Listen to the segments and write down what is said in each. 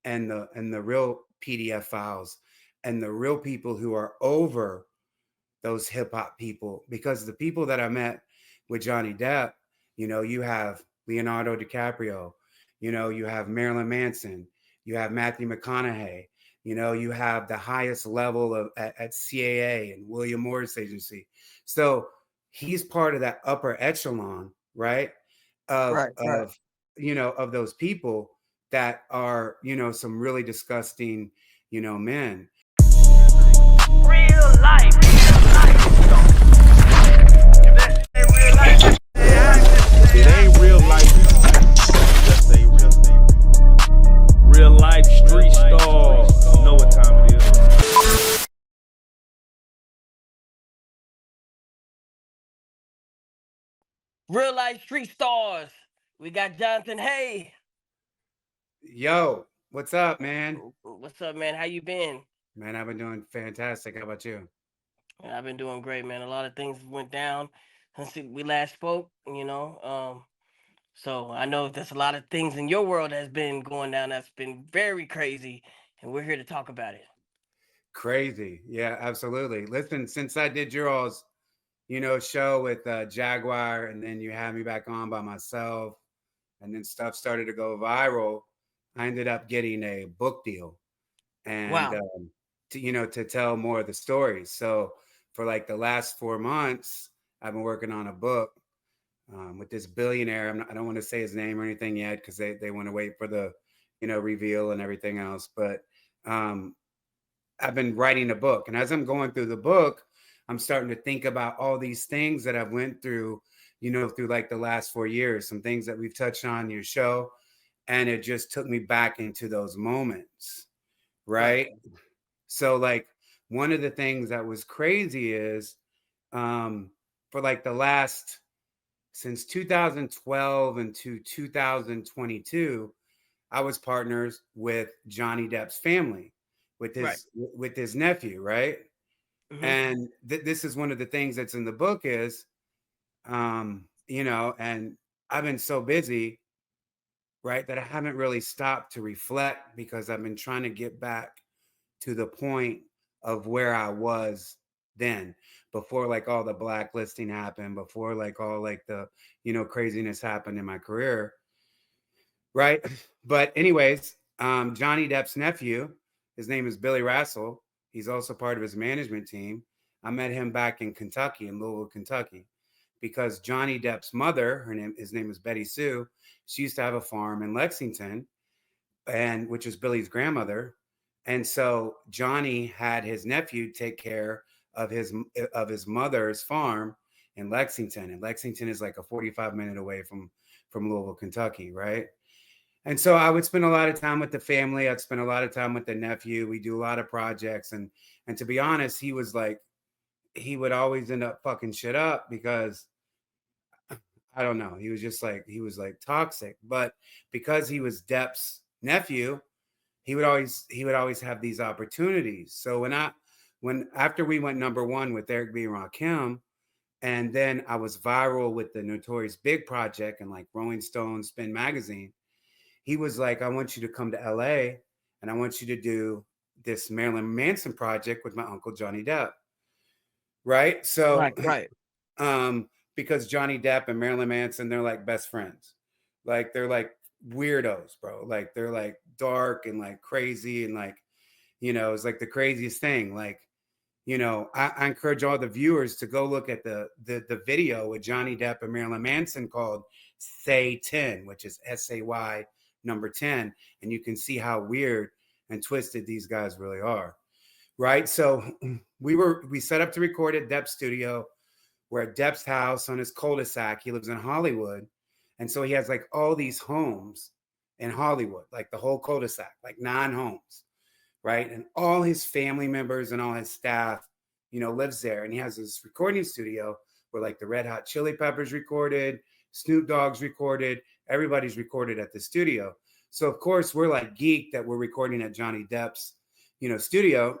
and the real PDF files and the real people who are over those hip hop people. Because the people that I met with Johnny Depp, you have Leonardo DiCaprio, you have Marilyn Manson, you have Matthew McConaughey, you have the highest level at CAA and William Morris Agency. So he's part of that upper echelon, right? Of Right, right. of of those people that are some really disgusting men. Real life. If that ain't real life, It ain't real life. Just say real life street stars. You know what time it is. Real life street stars. We got Jonathan. Hey, Yo, what's up, man? what's up, man? How you been? Man, I've been doing fantastic. How about you? I've been doing great, man. A lot of things went down since we last spoke. So I know there's a lot of things in your world that's been going down that's been very crazy, and we're here to talk about it. Crazy. Yeah, absolutely. Listen, since I did your all's, show with Jaguar, and then you had me back on by myself, and then stuff started to go viral, I ended up getting a book deal, and Wow. to tell more of the stories. So for like the last 4 months, I've been working on a book with this billionaire. I don't want to say his name or anything yet because they want to wait for the reveal and everything else. But um, I've been writing a book, and as I'm going through the book, I'm starting to think about all these things that I've went through, through like the last 4 years, some things that we've touched on in your show, and it just took me back into those moments, Right. right? So like one of the things that was crazy is for like the last since 2012 into 2022, I was partners with Johnny Depp's family, Right. with his nephew, right? Hmm. And this is one of the things that's in the book is, and I've been so busy, right, that I haven't really stopped to reflect because I've been trying to get back to the point of where I was then, before like all the blacklisting happened, before like all like the craziness happened in my career, right? But anyways, Johnny Depp's nephew, his name is Billy Rassel. He's also part of his management team. I met him back in Kentucky, in Louisville, Kentucky, because Johnny Depp's mother, his name is Betty Sue. She used to have a farm in Lexington, and which is Billy's grandmother. And so Johnny had his nephew take care of his mother's farm in Lexington. And Lexington is like a 45-minute away from Louisville, Kentucky, right? And so I would spend a lot of time with the family. I'd spend a lot of time with the nephew. We do a lot of projects, and to be honest, he was like he would always end up fucking shit up because I don't know. He was like toxic, but because he was Depp's nephew, he would always have these opportunities. So when after we went number one with Eric B. and Rakim, and then I was viral with the Notorious Big project and like Rolling Stone, Spin magazine, he was like, I want you to come to LA and I want you to do this Marilyn Manson project with my uncle Johnny Depp. Right. So Right. Right. um, because Johnny Depp and Marilyn Manson, they're like best friends. Like they're like weirdos, bro. Like they're like dark and like crazy and like, it's like the craziest thing. Like, I encourage all the viewers to go look at the video with Johnny Depp and Marilyn Manson called Say 10, which is SAY number 10. And you can see how weird and twisted these guys really are. Right. So we set up to record at Depp's studio. We're at Depp's house on his cul-de-sac. He lives in Hollywood. And so he has like all these homes in Hollywood, like the whole cul-de-sac, like 9 homes, right? And all his family members and all his staff, lives there. And he has this recording studio where like the Red Hot Chili Peppers recorded, Snoop Dogg's recorded, everybody's recorded at the studio. So of course we're like geeked that we're recording at Johnny Depp's, studio.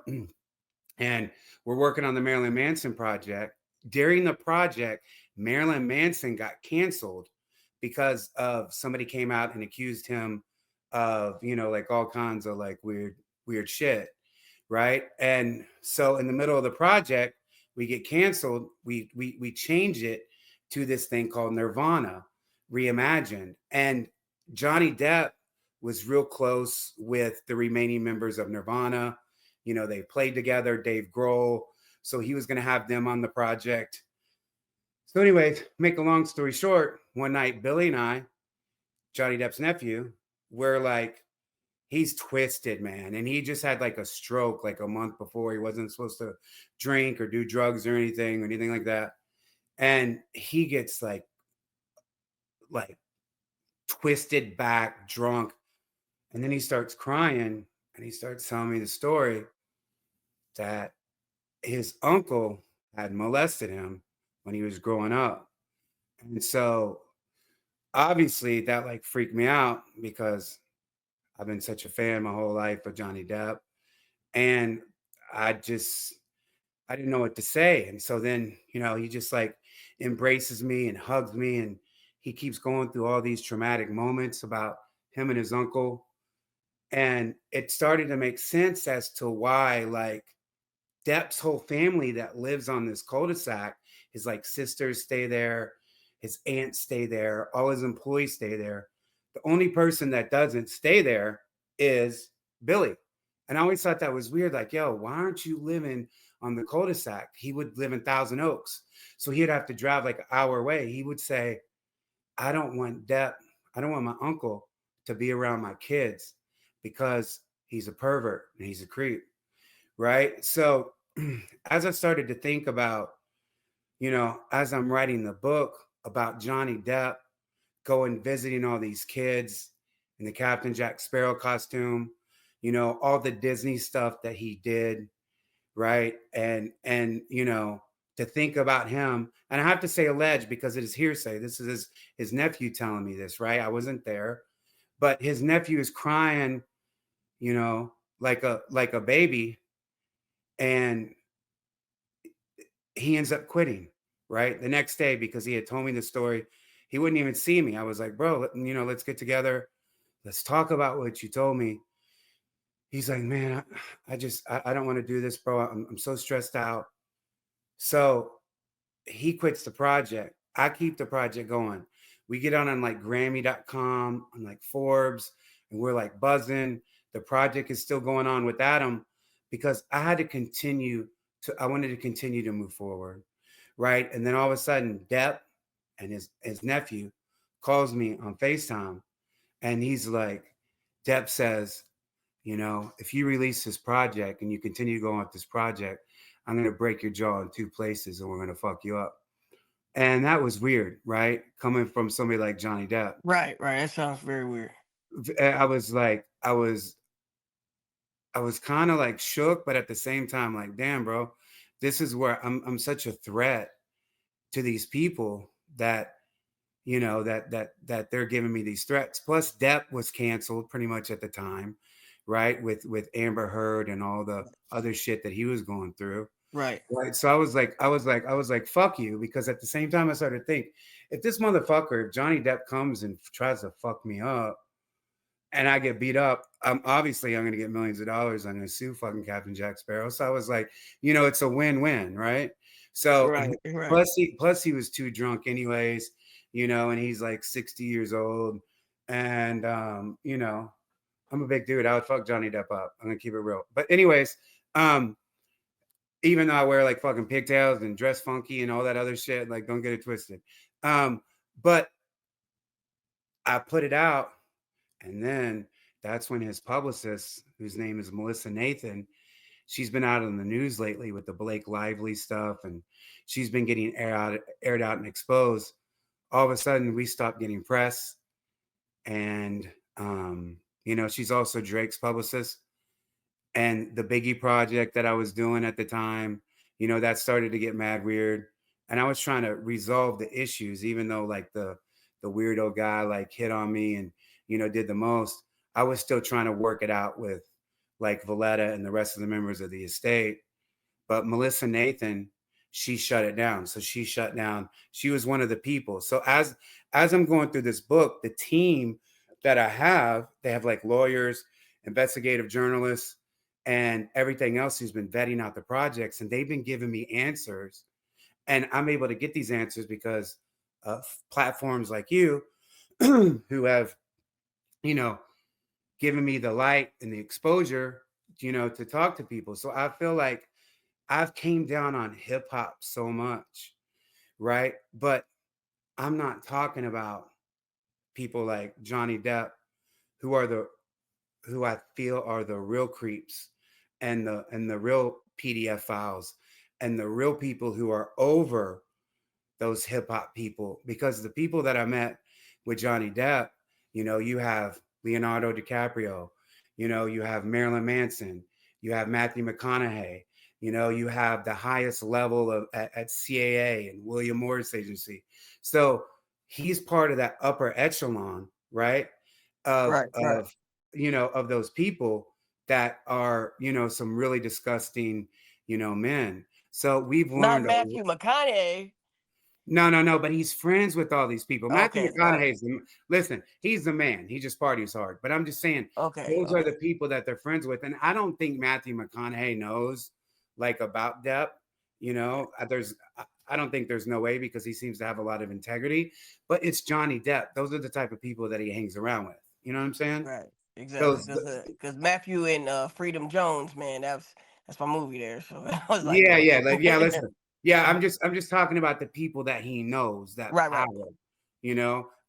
And we're working on the Marilyn Manson project. During the project, Marilyn Manson got canceled because of somebody came out and accused him of, like all kinds of like weird shit, right? And so in the middle of the project, we get canceled. We change it to this thing called Nirvana Reimagined. And Johnny Depp was real close with the remaining members of Nirvana. They played together, Dave Grohl. So he was going to have them on the project. So, anyways, make a long story short, one night, Billy and I, Johnny Depp's nephew, we're like, he's twisted, man. And he just had like a stroke like a month before. He wasn't supposed to drink or do drugs or anything like that. And he gets like twisted back, drunk. And then he starts crying and he starts telling me the story that his uncle had molested him when he was growing up. And so obviously that like freaked me out because I've been such a fan my whole life of Johnny Depp. And I didn't know what to say. And so then, he just like embraces me and hugs me. And he keeps going through all these traumatic moments about him and his uncle. And it started to make sense as to why, like, Depp's whole family that lives on this cul-de-sac, his like sisters stay there, his aunts stay there, all his employees stay there. The only person that doesn't stay there is Billy. And I always thought that was weird. Like, yo, why aren't you living on the cul-de-sac? He would live in Thousand Oaks. So he'd have to drive like an hour away. He would say, I don't want my uncle to be around my kids because he's a pervert and he's a creep. Right. So as I started to think about, as I'm writing the book about Johnny Depp going visiting all these kids in the Captain Jack Sparrow costume, all the Disney stuff that he did, right? And to think about him, and I have to say alleged because it is hearsay. This is his nephew telling me this, right? I wasn't there, but his nephew is crying, like a baby, and he ends up quitting, right? The next day because he had told me the story. He wouldn't even see me. I was like, bro, let's get together. Let's talk about what you told me. He's like, man, I don't want to do this, bro. I'm so stressed out. So he quits the project. I keep the project going. We get on like Grammy.com, on like Forbes, and we're like buzzing. The project is still going on without him because I wanted to continue to move forward. Right. And then all of a sudden, Depp and his nephew calls me on FaceTime. And he's like, Depp says, if you release this project and you continue going with this project, I'm going to break your jaw in 2 places and we're going to fuck you up. And that was weird, right? Coming from somebody like Johnny Depp. Right. That sounds very weird. I was kind of like shook, but at the same time, like, damn, bro, this is where I'm such a threat to these people that, that they're giving me these threats. Plus Depp was canceled pretty much at the time, right? With Amber Heard and all the other shit that he was going through. Right. So I was like, fuck you. Because at the same time I started to think, if Johnny Depp comes and tries to fuck me up and I get beat up, I'm going to get millions of dollars. I'm going to sue fucking Captain Jack Sparrow. So I was like, it's a win-win, right? So Right. plus he was too drunk anyways, and he's like 60 years old. And, I'm a big dude. I would fuck Johnny Depp up. I'm going to keep it real. But anyways, even though I wear like fucking pigtails and dress funky and all that other shit, like don't get it twisted. But I put it out, and then that's when his publicist, whose name is Melissa Nathan, she's been out in the news lately with the Blake Lively stuff, and she's been getting aired out and exposed. All of a sudden, we stopped getting press, and she's also Drake's publicist. And the Biggie project that I was doing at the time, that started to get mad weird. And I was trying to resolve the issues, even though like the weirdo guy like hit on me and, did the most. I was still trying to work it out with like Valletta and the rest of the members of the estate. But Melissa Nathan, she shut it down. So she shut down. She was one of the people. So as I'm going through this book, the team that I have, they have like lawyers, investigative journalists, and everything else who's been vetting out the projects, and they've been giving me answers, and I'm able to get these answers because of platforms like you who have, you know, given me the light and the exposure, to talk to people. So I feel like I've came down on hip hop so much, right? But I'm not talking about people like Johnny Depp, who are the who I feel are the real creeps, and the real PDF files, and the real people who are over those hip hop people. Because the people that I met with Johnny Depp, you have Leonardo DiCaprio, you have Marilyn Manson, you have Matthew McConaughey, you have the highest level at CAA and William Morris Agency. So he's part of that upper echelon, right? Of Right, right. of of those people that are, some really disgusting, men. So we've Not learned Matthew McConaughey. no, no, no, but he's friends with all these people. Matthew Okay, McConaughey's listen, he's the man. He just parties hard. But I'm just saying, okay, those are okay. the people that they're friends with. And I don't think Matthew McConaughey knows like about Depp. I don't think there's no way, because he seems to have a lot of integrity. But it's Johnny Depp. Those are the type of people that he hangs around with. You know what I'm saying? Right, exactly. Those Because Matthew and Freedom Jones, man, that's my movie there. So I was like, Yeah, dang. yeah, like, yeah, listen. Yeah, I'm just talking about the people that he knows, that Right, right. power.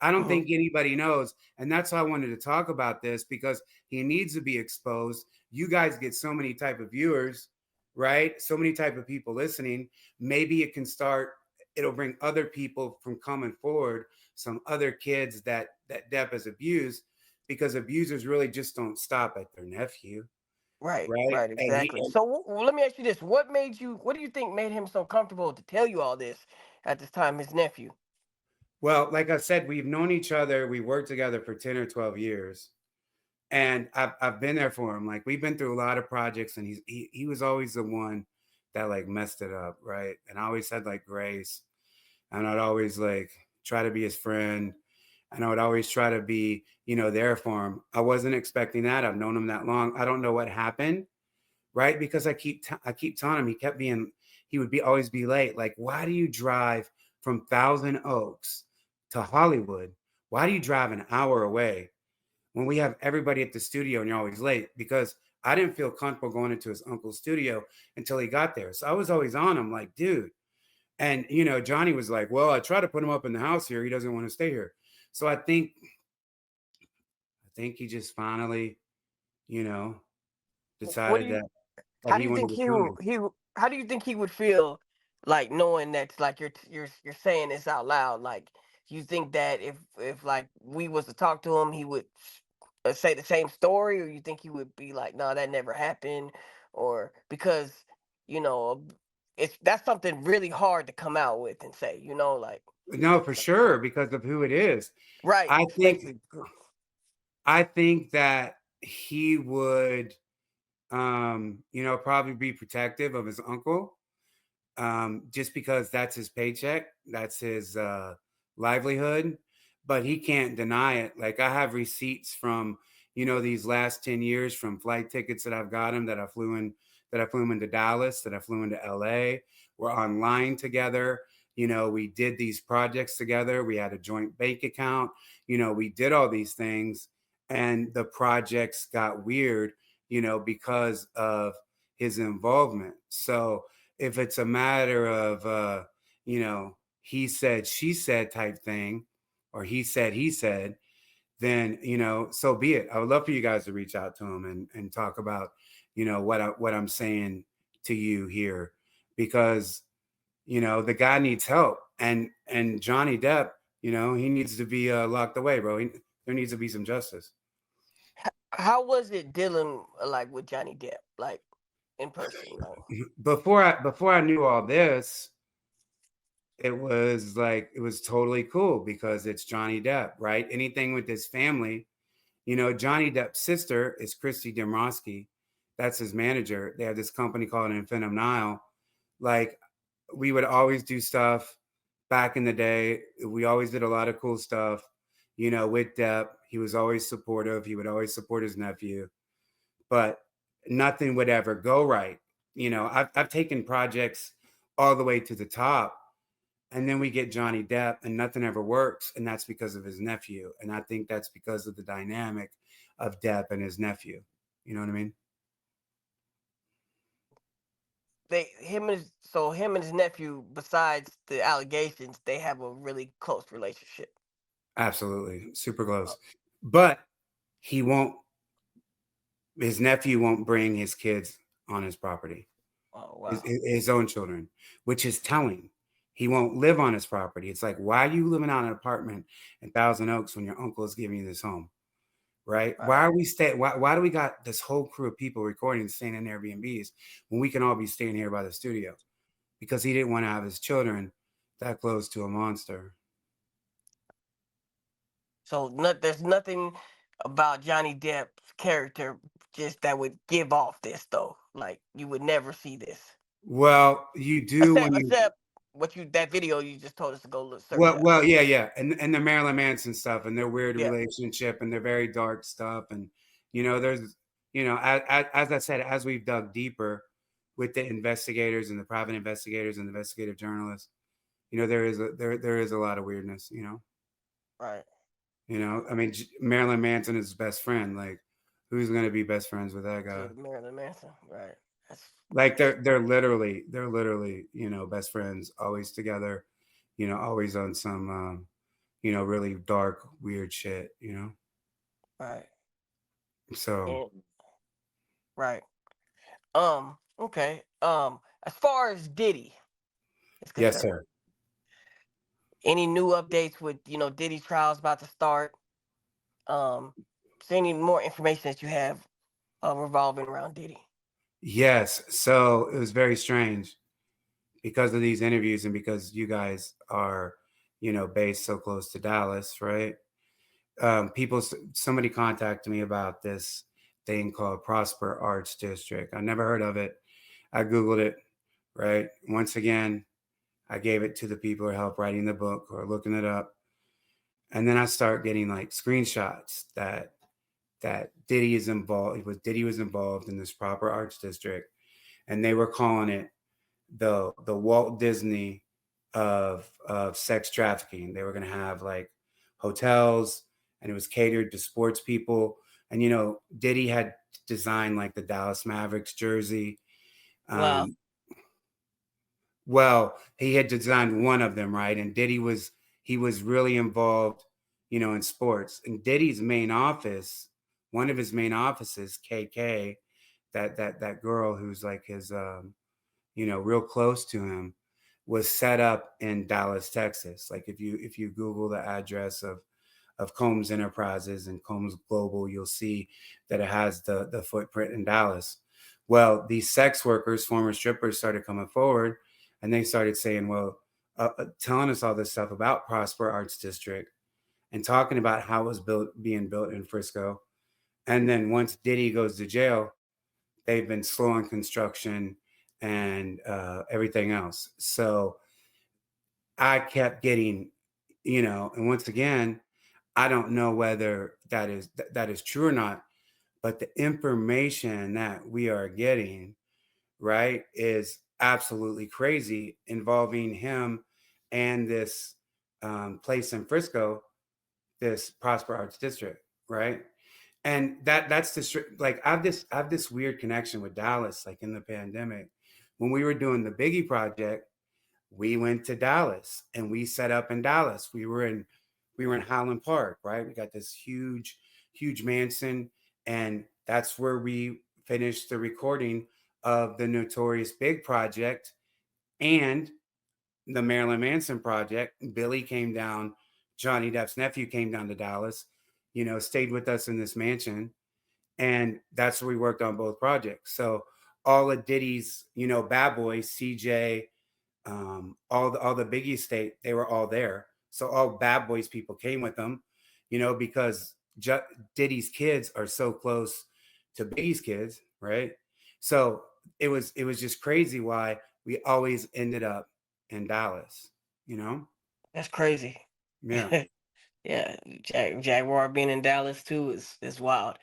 I don't Hmm. think anybody knows, and that's why I wanted to talk about this, because he needs to be exposed. You guys get so many type of viewers, right? So many type of people listening. Maybe it'll bring other people from coming forward, some other kids that Depp has abused, because abusers really just don't stop at their nephew, Right, right? right, And exactly. So let me ask you this: what do you think made him so comfortable to tell you all this at this time, his nephew? Well, like I said, we've known each other. We worked together for 10 or 12 years. And I've been there for him. Like, we've been through a lot of projects, and he was always the one that like messed it up, right? And I always had like grace. And I'd always like try to be his friend. And I would always try to be, there for him. I wasn't expecting that. I've known him that long. I don't know what happened, right? Because I keep telling him, he would be always be late. Like, why do you drive from Thousand Oaks to Hollywood? Why do you drive an hour away when we have everybody at the studio and you're always late? Because I didn't feel comfortable going into his uncle's studio until he got there. So I was always on him like, dude. And Johnny was like, well, I try to put him up in the house here. He doesn't want to stay here. So I think he just finally, you know, What do decided you? that How do he you wanted think to he come would? here. How do you think he would feel, like knowing that, like you're saying this out loud? Like, you think that if like we was to talk to him, he would say the same story, or you think he would be like, no, that never happened, or because you know it's that's something really hard to come out with and say, like No, for sure, because of who it is. right, I think especially. I think that he would, probably be protective of his uncle, just because that's his paycheck, that's his livelihood, but he can't deny it. Like, I have receipts from, these last 10 years, from flight tickets that I've got him, that I flew him into Dallas, that I flew into LA. We're online together. We did these projects together. We had a joint bank account. We did all these things, and the projects got weird, because of his involvement. So if it's a matter of he said she said type thing, or he said, then so be it. I would love for you guys to reach out to him and talk about what I'm saying to you here, because the guy needs help, and Johnny Depp, he needs to be locked away, bro. There needs to be some justice. How was it dealing like with Johnny Depp, like in person, like? Before I knew all this, it was totally cool, because it's Johnny Depp, right? Anything with his family, Johnny Depp's sister is Christy Demrosky. That's his manager. They have this company called Infinum Nile. Like, we would always do stuff back in the day. We always did a lot of cool stuff, with Depp. He was always supportive. He would always support his nephew, but nothing would ever go right. I've taken projects all the way to the top, and then we get Johnny Depp and nothing ever works, and that's because of his nephew. And I think that's because of the dynamic of Depp and his nephew. You know what I mean? Him and his nephew, besides the allegations, they have a really close relationship. Absolutely. Super Oh, close. But he won't, his nephew won't bring his kids on his property, oh his, wow. his own children, which is telling. He won't live on his property. It's like, why are you living out in an apartment in Thousand Oaks when your uncle is giving you this home? Right? Why Right. are we staying? Why do we got this whole crew of people recording, staying in Airbnbs when we can all be staying here by the studio? Because he didn't want to have his children that close to a monster. So there's nothing about Johnny Depp's character just that would give off this though. Like you would never see this. Well, you do Except when you except what you that video you just told us to go search well, out. well, yeah, yeah, and the Marilyn Manson stuff and their weird Yeah. relationship and their very dark stuff, and there's as I said, as we've dug deeper with the investigators and the private investigators and investigative journalists, there is a lot of weirdness. Right. I mean, Marilyn Manson is his best friend. Like, who's going to be best friends with that guy? To Marilyn Manson. Right. That's Like, they're literally best friends, always together, always on some really dark, weird shit. right. So And right. Okay. As far as Diddy is yes, concerned, sir. any new updates with Diddy trials about to start? Is there any more information that you have revolving around Diddy? Yes. So it was very strange because of these interviews and because you guys are, based so close to Dallas, right? Somebody contacted me about this thing called Prosper Arts District. I never heard of it. I Googled it, right? Once again, I gave it to the people who help writing the book or looking it up. And then I start getting like screenshots that Diddy was involved in this Proper Arts District, and they were calling it the Walt Disney of sex trafficking. They were going to have like hotels, and it was catered to sports people. And Diddy had designed like the Dallas Mavericks jersey. Wow. Um, well, he had designed one of them, right? And he was really involved, in sports. And Diddy's main office, one of his main offices, KK, that girl who's like his real close to him, was set up in Dallas, Texas. Like if you Google the address of Combs Enterprises and Combs Global, you'll see that it has the footprint in Dallas. Well, these sex workers, former strippers, started coming forward, and they started saying, well, telling us all this stuff about Prosper Arts District and talking about how it was being built in Frisco. And then once Diddy goes to jail, they've been slowing construction and everything else. So I kept getting, and once again, I don't know whether that is true or not, but the information that we are getting, right, is absolutely crazy, involving him and this place in Frisco, this Prosper Arts District, right? And that's the like I have this weird connection with Dallas. Like in the pandemic, when we were doing the Biggie project, we went to Dallas and we set up in Dallas. We were in Highland Park, right? We got this huge Manson, and that's where we finished the recording of the Notorious Big project and the Marilyn Manson project. Billy came down, Johnny Depp's nephew came down to Dallas, stayed with us in this mansion, and that's where we worked on both projects. So all of Diddy's, bad boys, CJ, all the Biggie estate, they were all there. So all Bad Boys people came with them, because Diddy's kids are so close to Biggie's kids, right? So it was just crazy why we always ended up in Dallas, you know? That's crazy. Yeah. Yeah, Jaguar being in Dallas too is wild.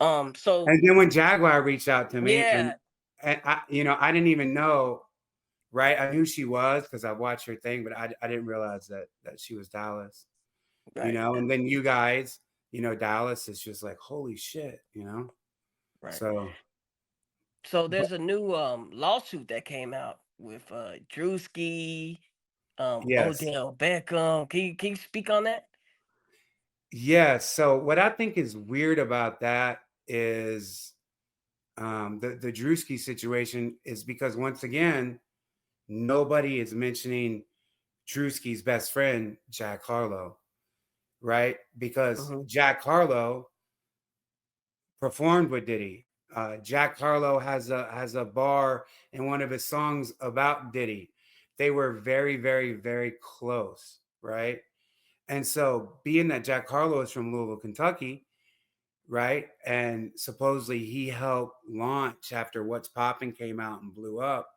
So And then when Jaguar reached out to me, yeah, and I, I didn't even know, right? I knew she was because I watched her thing, but I didn't realize that she was Dallas, right, and then you guys, Dallas is just like, holy shit. right. So, So but there's a new lawsuit that came out with Druski, yes, Odell Beckham. Can you speak on that? yeah. So what I think is weird about that is the Druski situation is because once again, nobody is mentioning Drewski's best friend, Jack Harlow, right? Because Hmm. Jack Harlow performed with Diddy. Jack Harlow has a bar in one of his songs about Diddy. They were very, very, very close, right? And so, being that Jack Harlow is from Louisville, Kentucky, right, and supposedly he helped launch after What's Poppin' came out and blew up,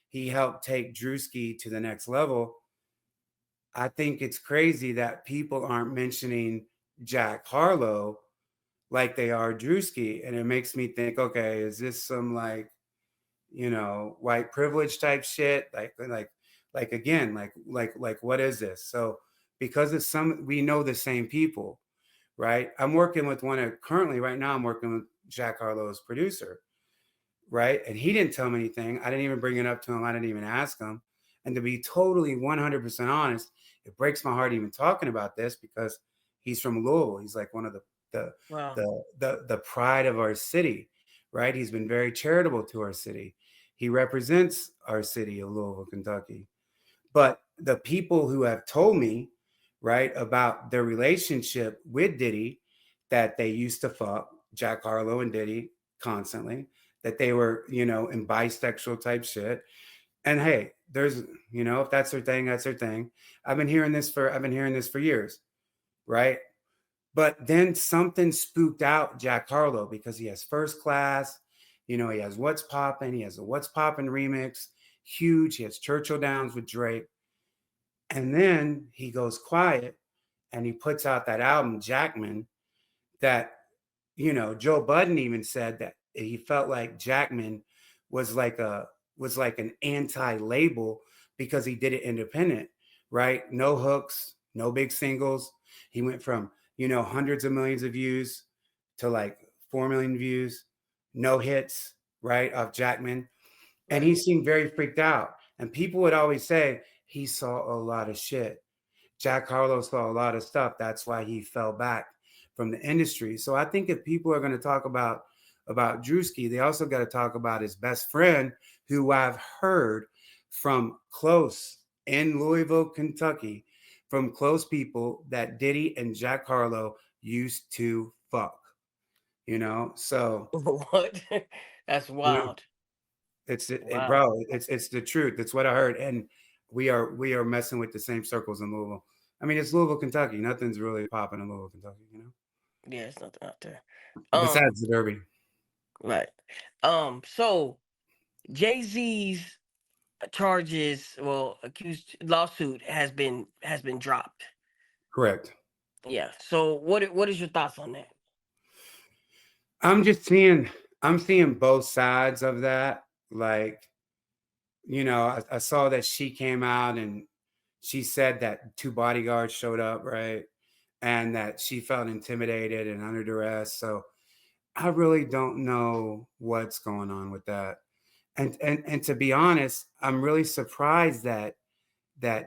he helped take Drewski to the next level. I think it's crazy that people aren't mentioning Jack Harlow like they are Drewski. And it makes me think, okay, is this some like, white privilege type shit? Like again, like what is this? So because it's we know the same people, right? I'm working with currently right now I'm working with Jack Harlow's producer, right? And he didn't tell me anything. I didn't even bring it up to him. I didn't even ask him. And to be totally 100% honest, it breaks my heart even talking about this because he's from Louisville. He's like one of the Wow. the pride of our city, right? He's been very charitable to our city. He represents our city of Louisville, Kentucky. But the people who have told me, right, about their relationship with Diddy, that they used to fuck Jack Harlow and Diddy constantly, that they were, in bisexual type shit. And hey, there's, if that's their thing, that's their thing. I've been hearing this for years, right? But then something spooked out Jack Harlow because he has First Class, he has What's Poppin', he has a What's Poppin' remix, huge. He has Churchill Downs with Drake. And then he goes quiet and he puts out that album, Jackman, that, Joe Budden even said that he felt like Jackman was like a was like an anti-label because he did it independent, right? No hooks, no big singles. He went from, hundreds of millions of views to like 4 million views, no hits, right, off Jackman. And Right. he seemed very freaked out. And people would always say he saw a lot of shit. Jack Harlow saw a lot of stuff. That's why he fell back from the industry. So I think if people are going to talk about Drewski, they also got to talk about his best friend, who I've heard from close in Louisville, Kentucky, from close people that Diddy and Jack Harlow used to fuck. So What? That's you know, wild. Wow. bro. It's the truth. It's what I heard, and we are messing with the same circles in Louisville. I mean, it's Louisville, Kentucky. Nothing's really popping in Louisville, Kentucky. Yeah, it's nothing out there. Um, Besides the Derby. right. So Jay-Z's charges, well, accused lawsuit has been dropped. Correct. Yeah. So what is your thoughts on that? I'm just seeing I'm seeing both sides of that. Like, I saw that she came out and she said that two bodyguards showed up, right? And that she felt intimidated and under duress. So I really don't know what's going on with that. And to be honest, I'm really surprised that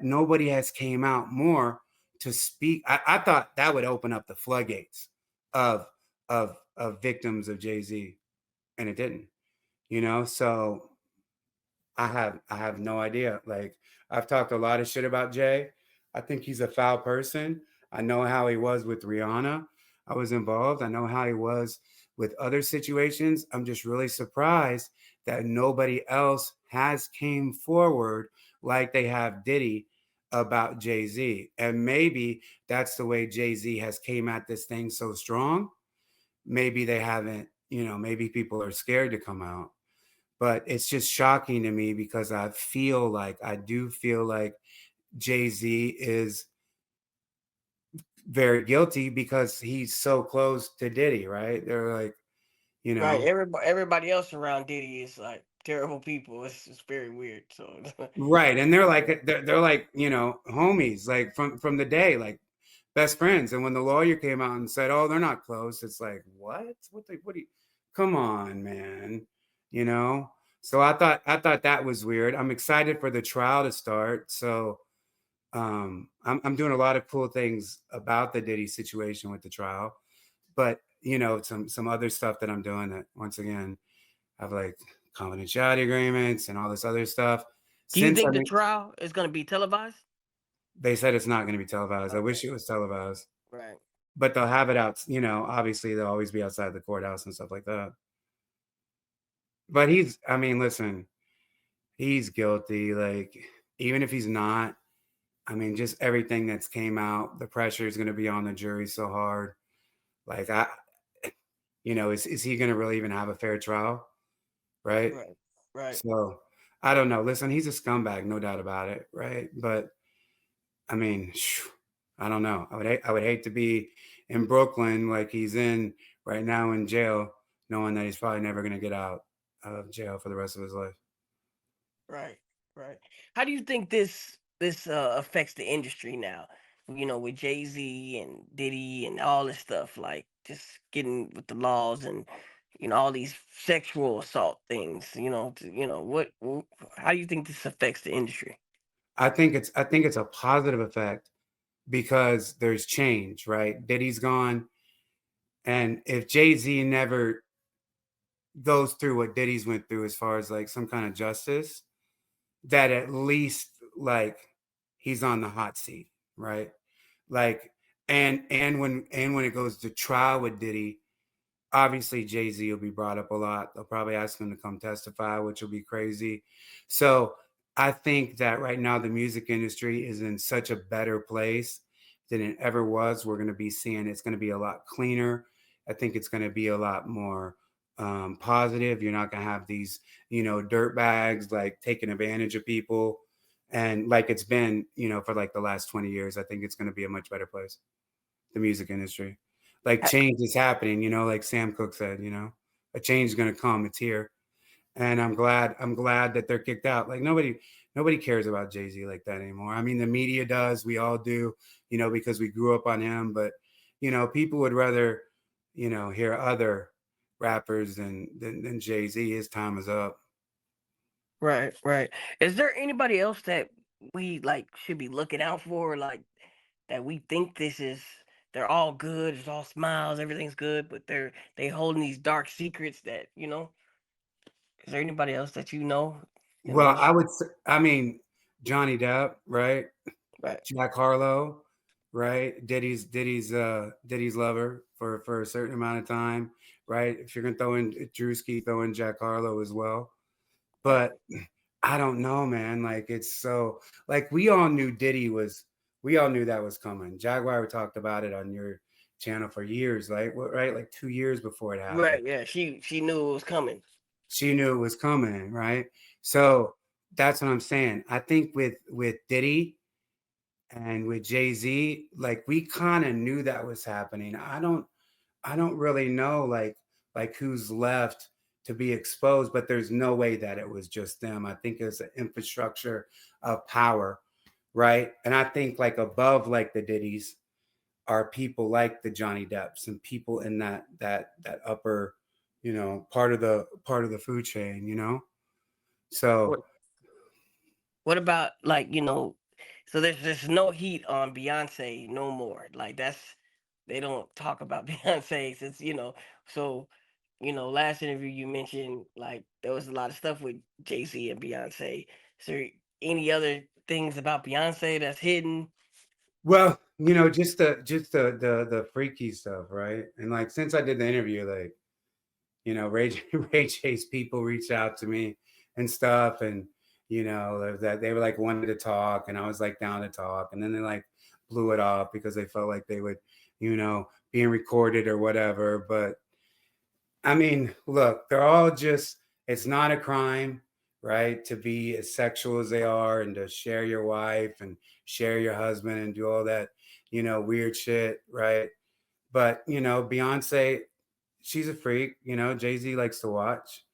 nobody has came out more to speak. I thought that would open up the floodgates of of victims of Jay-Z, and it didn't. So I have no idea. Like, I've talked a lot of shit about Jay. I think he's a foul person. I know how he was with Rihanna. I was involved. I know how he was with other situations. I'm just really surprised that nobody else has came forward like they have Diddy about Jay-Z. And maybe that's the way Jay-Z has came at this thing so strong. Maybe they haven't, maybe people are scared to come out, but it's just shocking to me because I do feel like Jay-Z is very guilty because he's so close to Diddy, right? They're like, you Right. know, Everybody else around Diddy is like terrible people. It's very weird. So right. And they're like, homies, like from the day, like best friends. And when the lawyer came out and said, "Oh, they're not close," it's like, what do you come on, man. You know? So I thought that was weird. I'm excited for the trial to start. So I'm doing a lot of cool things about the Diddy situation with the trial, but some other stuff that I'm doing that once again have like confidentiality agreements and all this other stuff. do you Since think the trial is gonna be televised? they said it's not going to be televised. I Okay. wish it was televised, Right. but they'll have it out. Obviously they'll always be outside the courthouse and stuff like that. But I mean, listen, he's guilty. Like, even if he's not, I mean, just everything that's came out, the pressure is going to be on the jury so hard. Like, is he going to really even have a fair trial? Right. Right. Right. So I don't know. Listen, he's a scumbag, no doubt about it. Right. But I mean, I don't know. I would hate to be in Brooklyn like he's in right now in jail, knowing that he's probably never going to get out of jail for the rest of his life. Right. Right. How do you think this affects the industry now? With Jay Z and Diddy and all this stuff, like just getting with the laws and all these sexual assault things. How do you think this affects the industry? I think it's a positive effect because there's change, right? Diddy's gone, and if Jay Z never goes through what Diddy's went through as far as like some kind of justice, that at least like he's on the hot seat, right? Like, and when it goes to trial with Diddy, obviously Jay-Z will be brought up a lot. They'll probably ask him to come testify, which will be crazy. So I think that right now the music industry is in such a better place than it ever was. We're going to be seeing it's going to be a lot cleaner. I think it's going to be a lot more positive. You're not going to have these, dirt bags like taking advantage of people. And like it's been, for like the last 20 years, I think it's going to be a much better place, the music industry. Like Ha- change is happening, like Sam Cooke said, a change is going to come. It's here. And I'm glad that they're kicked out. Like nobody cares about Jay-Z like that anymore. I mean, the media does, we all do, because we grew up on him, but people would rather, hear other rappers than Jay-Z. His time is up. Right. Right. Is there anybody else that we like should be looking out for? Like that we think they're all good, it's all smiles, everything's good, but they holding these dark secrets that. Is there anybody else that in the Well, I industry? would say, I mean, Johnny Depp, right? Right. Jack Harlow, right? Diddy's lover for a certain amount of time, right? If you're gonna throw in Druski, throw in Jack Harlow as well. Right. But I don't know, man. Like it's so like we all knew that was coming. Jaguar talked about it on your channel for years, like what, right? Like 2 years before it happened. Right. Yeah. She knew it was coming. She knew it was coming, right? So that's what I'm saying. I think with Diddy and with Jay-Z, like we kind of knew that was happening. I don't really know like who's left to be exposed, but there's no way that it was just them. I think it's an infrastructure of power, right? And I think like above like the Diddy's are people like the Johnny Depps and people in that upper, part of the food chain. So What What about like So there's no heat on Beyonce no more. Like they don't talk about Beyonce since So last interview you mentioned like there was a lot of stuff with Jay Z and Beyonce. Is there any other things about Beyonce that's hidden? well, just the freaky stuff, right? And like since I did the interview, like Ray Ray J's people reached out to me and stuff, and that they were like wanted to talk, and I was like down to talk, and then they like blew it off because they felt like they would, being recorded or whatever. But I mean, look, they're all just. It's not a crime, right, to be as sexual as they are and to share your wife and share your husband and do all that. weird shit, right? But Beyonce, she's a freak. Jay-Z likes to watch,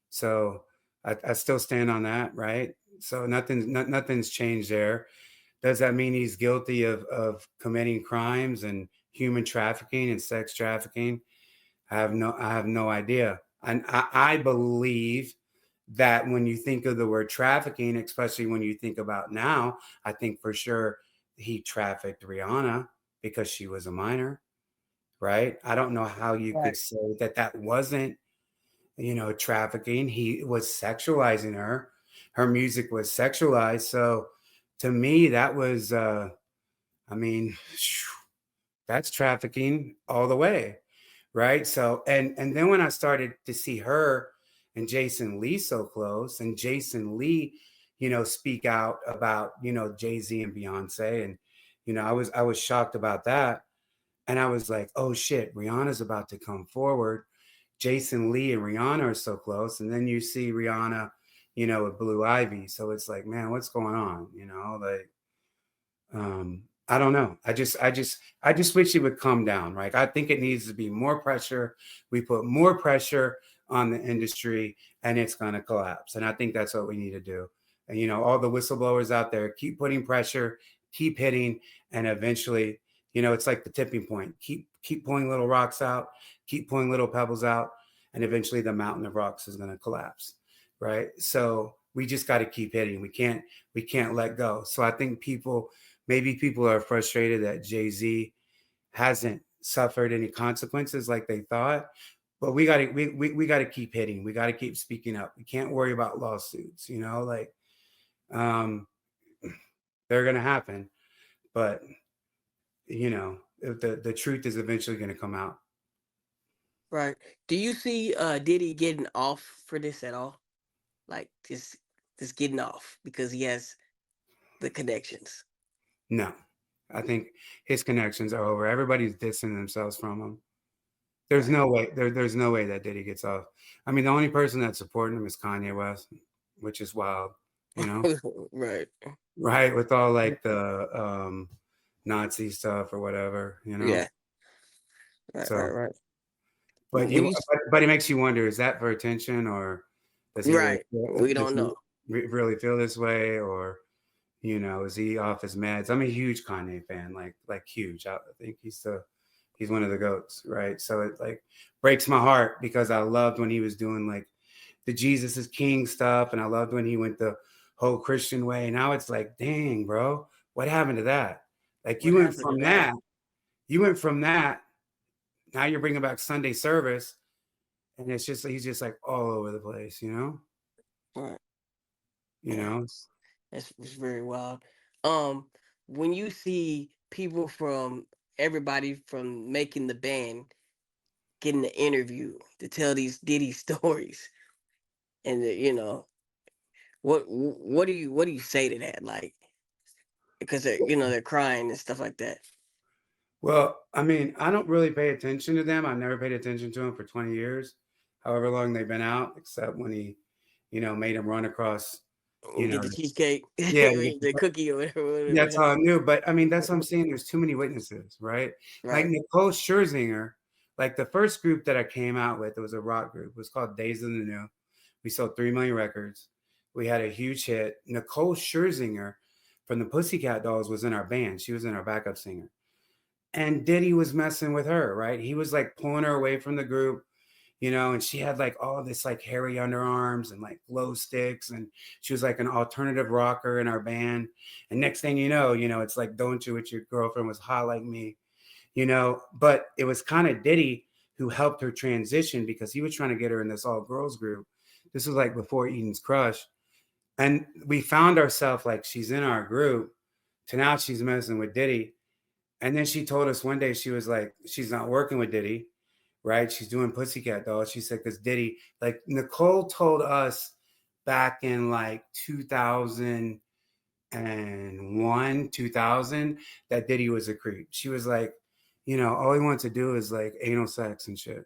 so I still stand on that, right? So nothing's changed there. Does that mean he's guilty of committing crimes and human trafficking and sex trafficking? I have no idea. And I believe that when you think of the word trafficking, especially when you think about now, I think for sure he trafficked Rihanna because she was a minor, right? I don't know how you Right. could say that wasn't, trafficking. He was sexualizing her. Her music was sexualized. So to me, that was, I mean, that's trafficking all the way, right? So and then when I started to see her and Jason Lee so close, and Jason Lee, speak out about Jay-Z and Beyonce, and I was shocked about that, and I was like, oh shit, Rihanna's about to come forward. Jason Lee and Rihanna are so close, and then you see Rihanna, with Blue Ivy, so it's like, man, what's going on? Like, I don't know. I just wish it would come down, right? I think it needs to be more pressure. We put more pressure on the industry and it's going to collapse. And I think that's what we need to do. And all the whistleblowers out there, keep putting pressure, keep hitting, and eventually, it's like the tipping point. Keep pulling little rocks out, keep pulling little pebbles out, and eventually the mountain of rocks is going to collapse, right? So we just got to keep hitting. We can't let go. So I think maybe people are frustrated that Jay-Z hasn't suffered any consequences like they thought. But we gotta keep hitting. We gotta keep speaking up. We can't worry about lawsuits, like um they're gonna happen. But if the truth is eventually gonna come out. Right. Do you see Diddy getting off for this at all? Like just getting off because he has the connections. No. I think his connections are over. Everybody's dissing themselves from him. There's Right. no way. There's no way that Diddy gets off. I mean, the only person that's supporting him is Kanye West, which is wild, you know, Right. right? With all like the Nazi stuff or whatever. Yeah. Right. Right. So, Right. but When you, you but it makes you wonder: is that for attention, or does he really right, we does don't he know. really feel this way, or is he off his meds? I'm a huge Kanye fan, like huge. I think he's one of the goats, right? So it like breaks my heart because I loved when he was doing like the Jesus is King stuff, and I loved when he went the whole Christian way. Now it's like, dang, bro, what happened to that? Like What happened to that? you went from that. Now you're bringing back Sunday service, and it's just he's just like all over the place. Right. You Yeah. know. It's very wild. Um, when you see people from everybody from making the band getting the interview to tell these Diddy stories, and what do you say to that? Like, because they're crying and stuff like that. Well, I mean, I don't really pay attention to them. I never paid attention to them for 20 years, however long they've been out, except when he, made him run across, you Get know, the cheesecake, yeah, the cookie or that's whatever. how I knew. But I mean, that's what I'm saying. There's too many witnesses, right? Like Right. Nicole Scherzinger, like the first group that I came out with, it was a rock group. It was called Days of the New. We sold 3 million records. We had a huge hit. Nicole Scherzinger from the Pussycat Dolls was in our band. She was in our backup singer. And Diddy was messing with her, right? He was like pulling her away from the group, and she had like all this like hairy underarms and like glow sticks, and she was like an alternative rocker in our band. And next thing it's like, don't you with your girlfriend was hot like me. But it was kind of Diddy who helped her transition because he was trying to get her in this all girls group. This was like before Eden's Crush. And we found ourselves like she's in our group to now she's messing with Diddy. And then she told us one day, she was like, she's not working with Diddy, right? She's doing Pussycat Dolls. She said, because Diddy, like Nicole told us back in like 2001, 2000, that Diddy was a creep. She was like, all he wants to do is like anal sex and shit.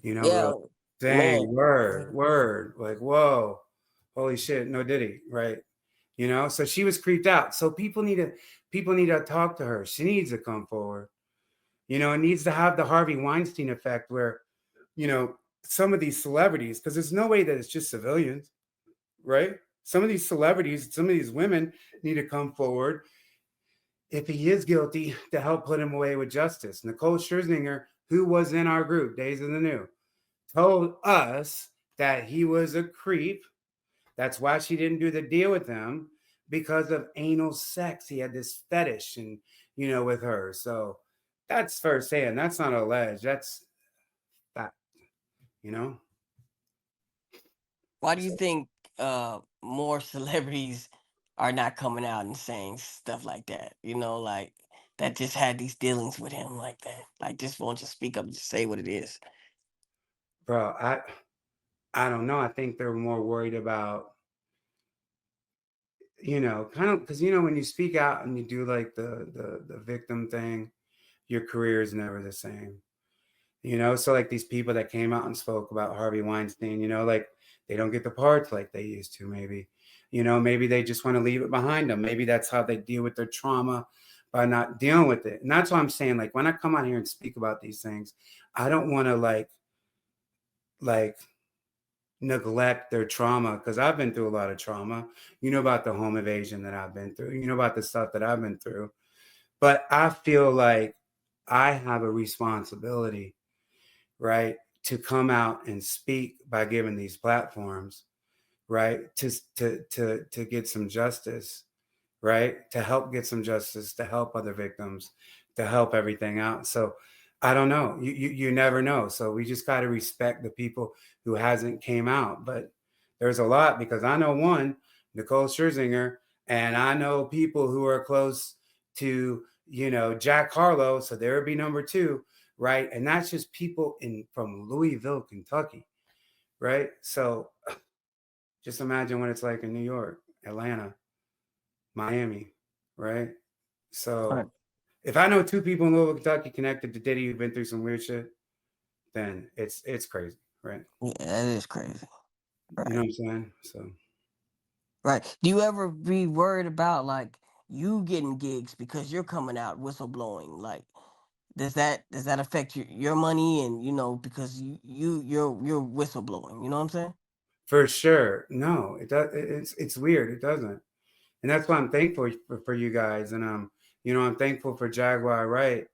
We're Yeah, like, man. dang, word. Like, whoa, holy shit, no Diddy, right? So she was creeped out. So people need to People need to talk to her. She needs to come forward. You know, it needs to have the Harvey Weinstein effect where, you know, some of these celebrities, because there's no way that it's just civilians, right? Some of these celebrities, some of these women need to come forward if he is guilty to help put him away with justice. Nicole Scherzinger, who was in our group, Days of the New, told us that he was a creep. That's why she didn't do the deal with him, because of anal sex. He had this fetish and, you know, with her. So that's firsthand. That's not alleged. That's that, you know. Why do you think more celebrities are not coming out and saying stuff like that? You know, like that just had these dealings with him like that. Like just won't just speak up and just say what it is. Bro, I don't know. I think they're more worried about, you know, kind of, because, you know, when you speak out and you do like the victim thing, your career is never the same. You know, so like these people that came out and spoke about Harvey Weinstein, you know, like they don't get the parts like they used to, maybe. You know, maybe they just want to leave it behind them. Maybe that's how they deal with their trauma, by not dealing with it. And that's what I'm saying. Like when I come out here and speak about these things, I don't want to like neglect their trauma, because I've been through a lot of trauma. You know about the home invasion that I've been through. You know about the stuff that I've been through. But I feel like I have a responsibility, right, to come out and speak by giving these platforms, right, to get some justice, right, to help get some justice, to help other victims, to help everything out. So I don't know. You never know. So we just got to respect the people who hasn't came out. But there's a lot, because I know one, Nicole Scherzinger, and I know people who are close to, you know, Jack Harlow. So there would be number two, right? And that's just people in from Louisville, Kentucky, right? So just imagine what it's like in New York, Atlanta, Miami, right? Right. So if I know two people in Louisville, Kentucky connected to Diddy who've been through some weird shit, then it's crazy, right? Yeah, that is crazy. You know Right. what I'm saying? So Right. Do you ever be worried about like you getting gigs because you're coming out whistleblowing? Like does that affect your money and you know because you're whistleblowing, you know what I'm saying? for sure, no, it does. It's weird. It doesn't, and that's why I'm thankful for you guys, and you know, I'm thankful for Jaguar, right?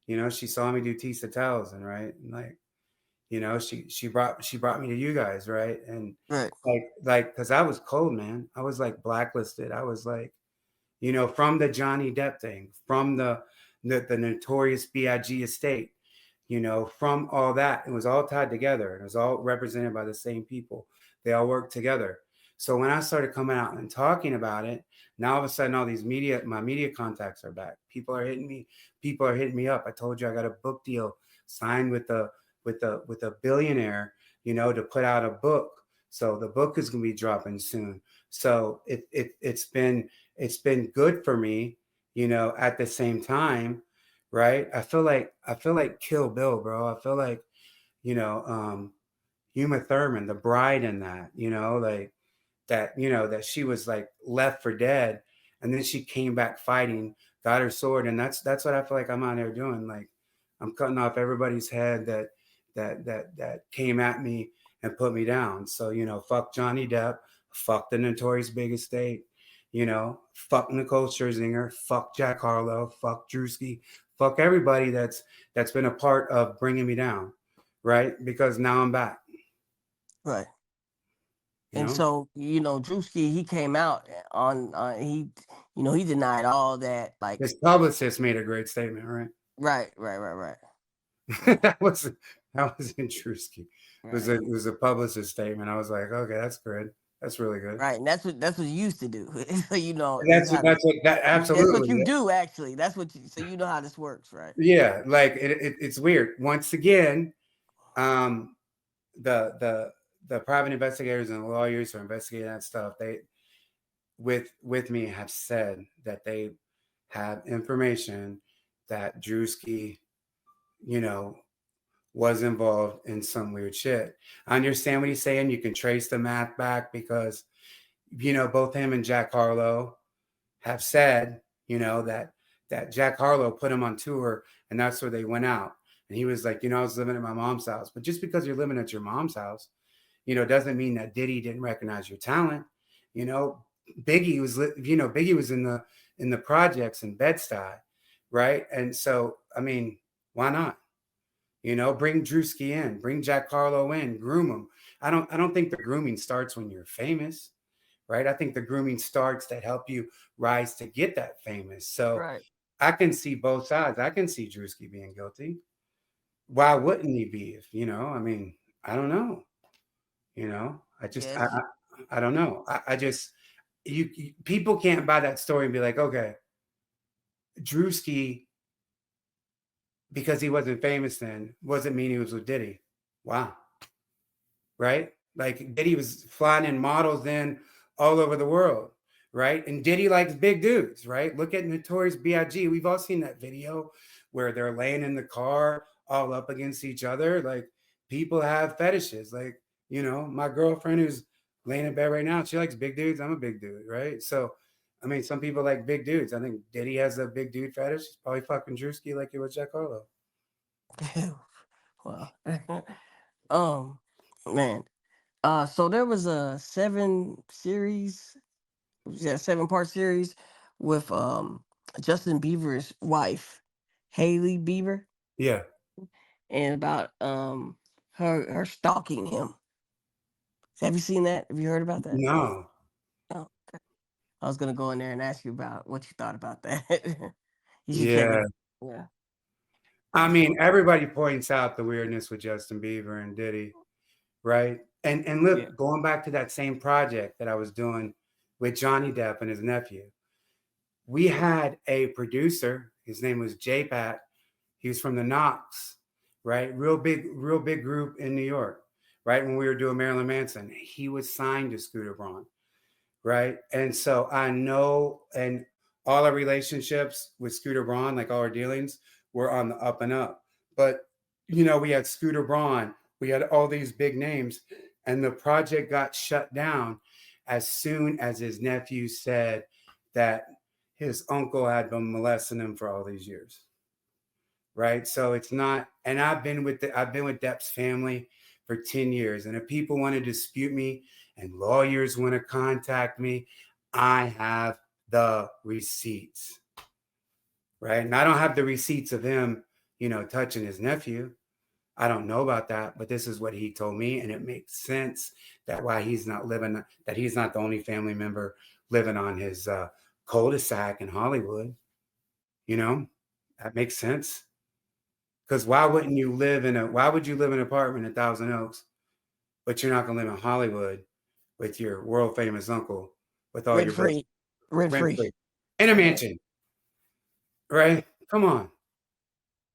You know, she saw me do Tisa Townsend, right? And like, you know, she brought me to you guys, right? And Right. because I was cold, man. I was like blacklisted. I was like, you know, from the Johnny Depp thing, from the notorious Big estate, you know, from all that. It was all tied together. It was all represented by the same people. They all worked together. So when I started coming out and talking about it, now all of a sudden all these my media contacts are back. People are hitting me. People are hitting me up. I told you I got a book deal signed with a billionaire, you know, to put out a book. So the book is gonna be dropping soon. So it's been good for me, you know, at the same time, right? I feel like Kill Bill, bro. I feel like, you know, Uma Thurman, the bride in that, you know, like that, you know, that she was like left for dead, and then she came back fighting, got her sword, and that's what I feel like I'm out there doing. Like I'm cutting off everybody's head that came at me and put me down. So, you know, fuck Johnny Depp, fuck the Notorious Big Estate, you know, fuck Nicole Scherzinger, fuck Jack Harlow, fuck Druski, fuck everybody that's been a part of bringing me down, right? Because now I'm back, Right. you And know. so, you know, Druski, he came out on he you know, he denied all that like His publicist made a great statement, right? right. that was that was interesting. Right. It was a publicist statement. I was like, okay, that's good. That's really good. Right. And that's what you used to do. So you know, And this how this, that that's what absolutely. you do actually. That's what you so you know how this works, right? Yeah, like it's weird. Once again, um, the the private investigators and lawyers who are investigating that stuff, they with me have said that they have information that Drewski, you know, was involved in some weird shit. I understand what he's saying. You can trace the math back because, you know, both him and Jack Harlow have said that Jack Harlow put him on tour, and that's where they went out. And he was like, I was living at my mom's house. But just because you're living at your mom's house, doesn't mean that Diddy didn't recognize your talent. You know, Biggie was in the projects in Bed-Stuy, right? And so, I mean, why not? Bring Druski in, bring Jack Harlow in, groom him. I don't think the grooming starts when you're famous, right? I think the grooming starts that help you rise to get that famous. So Right. I can see both sides. I can see Druski being guilty. Why wouldn't he be? I mean, I don't know. I just Yes. I don't know. I just people can't buy that story and be like, okay, Drewski, because he wasn't famous then, wasn't mean he was with Diddy. Wow. Right? Like Diddy was flying in models then all over the world, right? And Diddy likes big dudes, right? Look at Notorious B.I.G. We've all seen that video where they're laying in the car all up against each other. Like people have fetishes. Like, my girlfriend who's laying in bed right now, she likes big dudes. I'm a big dude, right? So, I mean, some people like big dudes. I think Diddy has a big dude fetish. He's probably fucking Drewski like he was Jack Harlow. Well, um, man. So there was a 7-part series with Justin Bieber's wife, Haley Bieber, Yeah. and about her stalking him. Have you seen that? Have you heard about that? No. Oh, okay. I was gonna go in there and ask you about what you thought about that. You should check it Yeah. out. Yeah. I It's mean, fun. everybody points out the weirdness with Justin Bieber and Diddy, right? And Yeah. look, going back to that same project that I was doing with Johnny Depp and his nephew, we had a producer. His name was J Pat. He was from the Knox, right? Real big group in New York, right? When we were doing Marilyn Manson, he was signed to Scooter Braun, right? And so I know, and all our relationships with Scooter Braun, like all our dealings, were on the up and up. But we had Scooter Braun, we had all these big names, and the project got shut down as soon as his nephew said that his uncle had been molesting him for all these years, right? So it's not, and I've been with Depp's family for 10 years. And if people want to dispute me and lawyers want to contact me, I have the receipts, right? And I don't have the receipts of him, touching his nephew. I don't know about that, but this is what he told me, and it makes sense that he's not the only family member living on his cul-de-sac in Hollywood. That makes sense. Because why would you live in an apartment in Thousand Oaks, but you're not gonna live in Hollywood with your world famous uncle with all Rent your rich free. Rent rent free. free in a Yeah. mansion, right? Come on.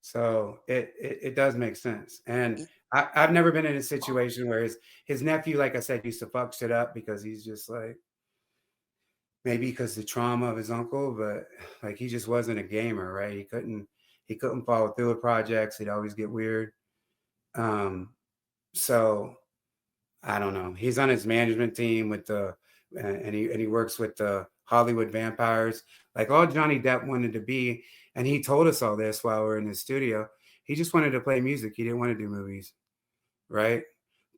So it does make sense. And I've never been in a situation where his nephew, like I said, used to fuck shit up because he's just like, maybe because the trauma of his uncle, but like he just wasn't a gamer, right? He couldn't follow through with projects. He'd always get weird. Um, so I don't know. He's on his management team with and he works with the Hollywood vampires, like all Johnny Depp wanted to be. And he told us all this while we were in the studio. He just wanted to play music. He didn't want to do movies, right?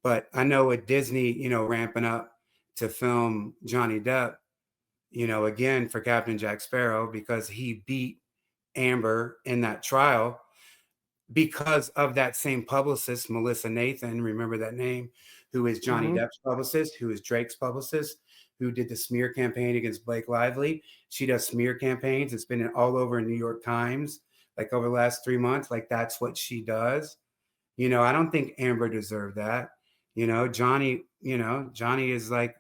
But I know with Disney, ramping up to film Johnny Depp, again for Captain Jack Sparrow because he beat Amber in that trial because of that same publicist, Melissa Nathan, remember that name, who is Johnny Mm-hmm. Depp's publicist, who is Drake's publicist, who did the smear campaign against Blake Lively. She does smear campaigns. It's been all over New York Times, like over the last 3 months. Like that's what she does. I don't think Amber deserved that. Johnny is like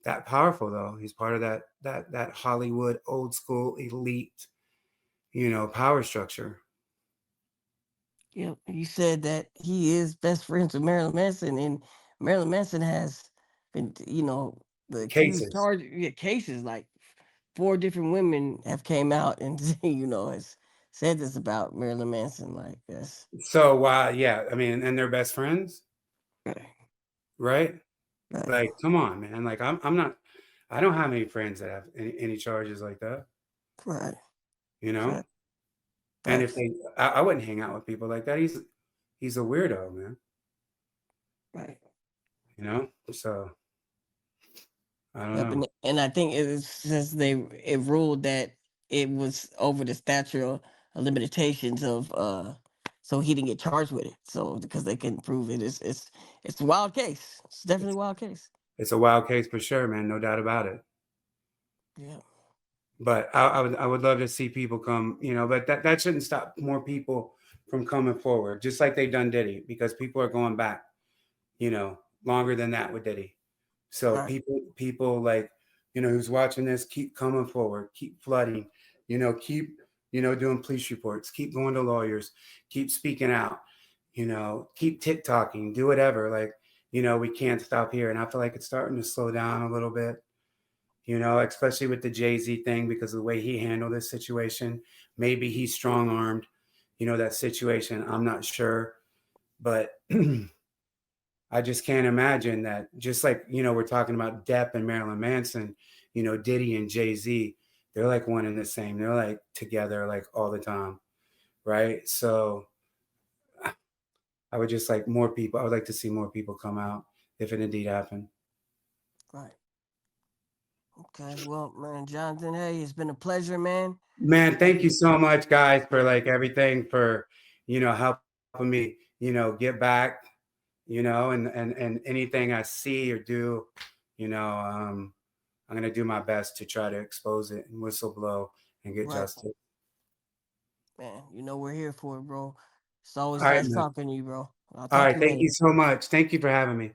that powerful though. He's part of that Hollywood old school elite, power structure. Yep. You said that he is best friends with Marilyn Manson, and Marilyn Manson has been, the accused Cases. charge cases like 4 different women have came out and has said this about Marilyn Manson. Like this. So yeah, I mean, and they're best friends, Right. right? Right. Like, come on, man. Like, I'm not. I don't have any friends that have any charges like that. Right. you know? Fact, And if facts. they I wouldn't hang out with people like that. He's a weirdo, man, Right. you know? So, I don't Yep, know. and I think it was since it ruled that it was over the statute of limitations of so he didn't get charged with it. So because they couldn't prove it, it's a wild case. It's definitely It's a wild case. it's a wild case for sure, man, no doubt about it. Yeah. But I would love to see people come, but that shouldn't stop more people from coming forward, just like they done Diddy, because people are going back, longer than that with Diddy. So Right. people like, who's watching this, keep coming forward, keep flooding, keep, doing police reports, keep going to lawyers, keep speaking out, keep TikToking, do whatever. Like, we can't stop here. And I feel like it's starting to slow down a little bit, especially with the Jay-Z thing, because of the way he handled this situation. Maybe he strong armed, that situation. I'm not sure. But I just can't imagine that, just like, we're talking about Depp and Marilyn Manson, Diddy and Jay-Z, they're like one and the same. They're like together like all the time. Right. So I would just like more people. I would like to see more people come out if it indeed happened. Right. Okay. Well, man, Jonathan, hey, it's been a pleasure, man. Man, thank you Hey, so much, guys, for like everything, for helping me, get back, and anything I see or do, I'm gonna do my best to try to expose it and whistle blow and get right, justice. man. You know we're here for it, bro. It's All always right, nice man. talking to you, bro. I'll All talk right, to you thank you later. so much. Thank you for having me.